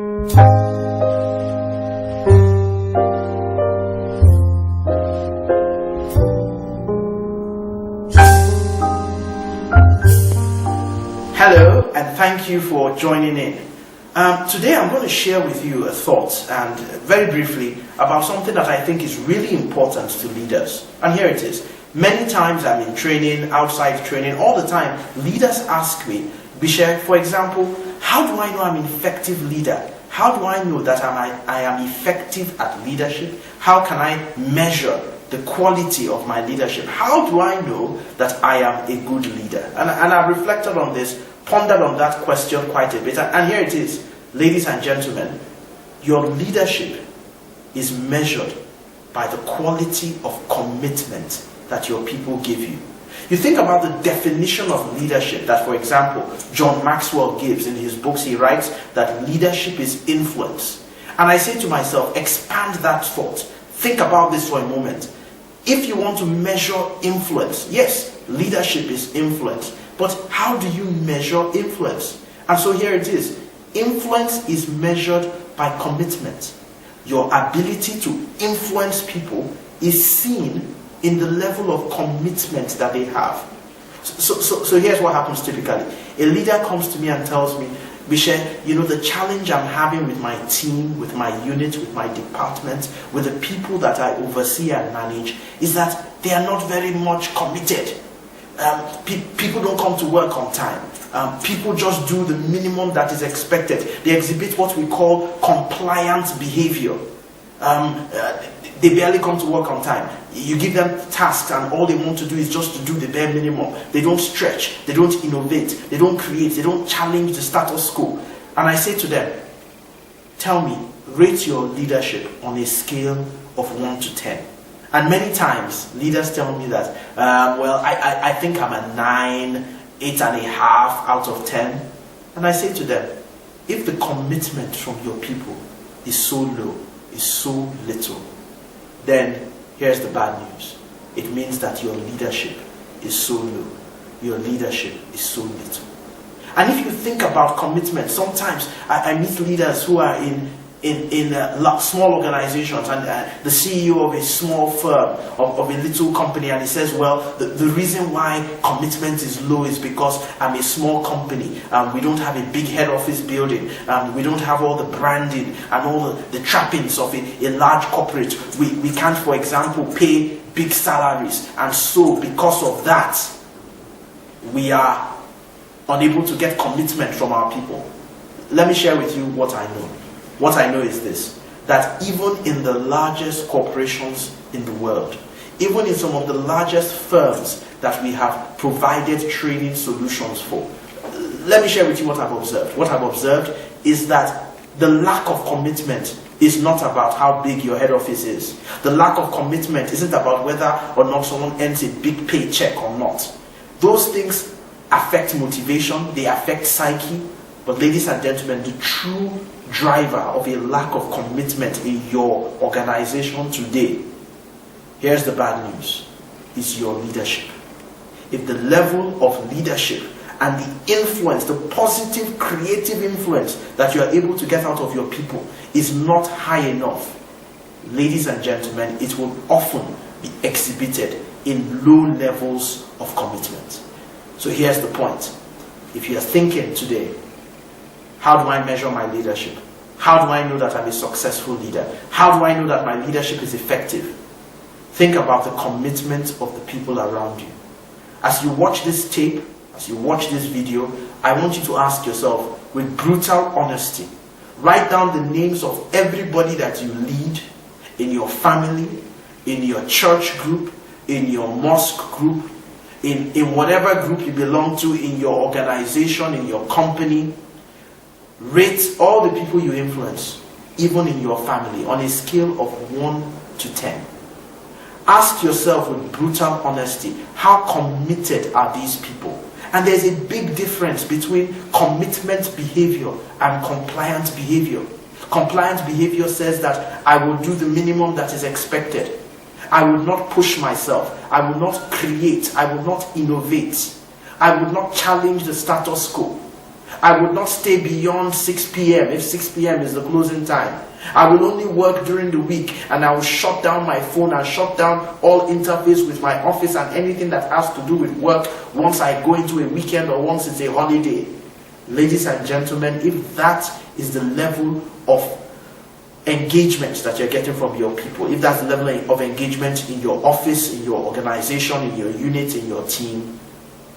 Hello, and thank you for joining in. Today I'm going to share with you a thought, and very briefly, about something that I think is really important to leaders. And here it is. Many times I'm in training, outside training, all the time, leaders ask me, Gbitse, for example, how do I know I'm an effective leader? How do I know that I am effective at leadership? How can I measure the quality of my leadership? How do I know that I am a good leader? And I've reflected on this, pondered on that question quite a bit. And here it is, ladies and gentlemen, your leadership is measured by the quality of commitment that your people give you. You think about the definition of leadership that, for example, John Maxwell gives in his books. He writes that leadership is influence. And I say to myself, expand that thought. Think about this for a moment. If you want to measure influence, yes, leadership is influence. But how do you measure influence? And so here it is. Influence is measured by commitment. Your ability to influence people is seen in the level of commitment that they have. So here's what happens typically. A leader comes to me and tells me, Gbitse, you know, the challenge I'm having with my team, with my unit, with my department, with the people that I oversee and manage, is that they are not very much committed. People don't come to work on time. People just do the minimum that is expected. They exhibit what we call compliant behavior. They barely come to work on time. You give them tasks and all they want to do is just to do the bare minimum. They don't stretch, they don't innovate, they don't create, they don't challenge the status quo. And I say to them, tell me, rate your leadership on a scale of 1 to 10. And many times, leaders tell me that, I think I'm a 9, 8.5 out of 10. And I say to them, if the commitment from your people is so low, is so little, then here's the bad news. It means that your leadership is so low. Your leadership is so little. And if you think about commitment, sometimes I meet leaders who are in small organizations, and the CEO of a small firm, of a little company, and he says, well, the reason why commitment is low is because I'm a small company. We don't have a big head office building. We don't have all the branding and all the trappings of a large corporate. We can't, for example, pay big salaries. And so because of that, we are unable to get commitment from our people. Let me share with you what I know. What I know is this, that even in the largest corporations in the world, even in some of the largest firms that we have provided training solutions for, let me share with you what I've observed. What I've observed is that the lack of commitment is not about how big your head office is. The lack of commitment isn't about whether or not someone earns a big paycheck or not. Those things affect motivation, they affect psyche, but ladies and gentlemen, the true driver of a lack of commitment in your organization today, here's the bad news, is your leadership. If the level of leadership and the influence, the positive creative influence that you are able to get out of your people is not high enough, ladies and gentlemen, it will often be exhibited in low levels of commitment. So here's the point. If you are thinking today, how do I measure my leadership? How do I know that I'm a successful leader? How do I know that my leadership is effective? Think about the commitment of the people around you. As you watch this tape, as you watch this video, I want you to ask yourself, with brutal honesty, write down the names of everybody that you lead in your family, in your church group, in your mosque group, in whatever group you belong to, in your organization, in your company. Rate all the people you influence, even in your family, on a scale of 1 to 10. Ask yourself with brutal honesty, how committed are these people? And there's a big difference between commitment behavior and compliant behavior. Compliant behavior says that I will do the minimum that is expected. I will not push myself. I will not create. I will not innovate. I will not challenge the status quo. I would not stay beyond 6 p.m. if 6 p.m. is the closing time. I will only work during the week, and I will shut down my phone and shut down all interface with my office and anything that has to do with work once I go into a weekend or once it's a holiday. Ladies and gentlemen, if that is the level of engagement that you're getting from your people, if that's the level of engagement in your office, in your organization, in your unit, in your team,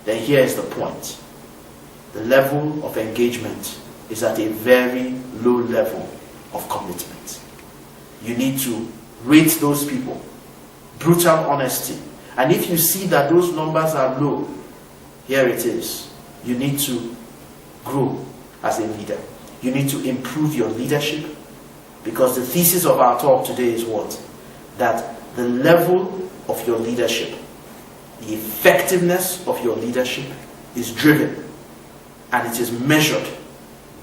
then here is the point. The level of engagement is at a very low level of commitment. You need to rate those people. Brutal honesty. And if you see that those numbers are low, here it is. You need to grow as a leader. You need to improve your leadership, because the thesis of our talk today is what? That the level of your leadership, the effectiveness of your leadership is driven and it is measured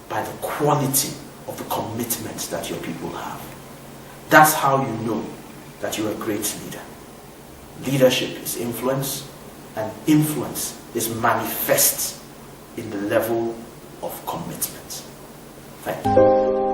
by the quality of the commitment that your people have. That's how you know that you're a great leader. Leadership is influence, and influence is manifest in the level of commitment. Thank you.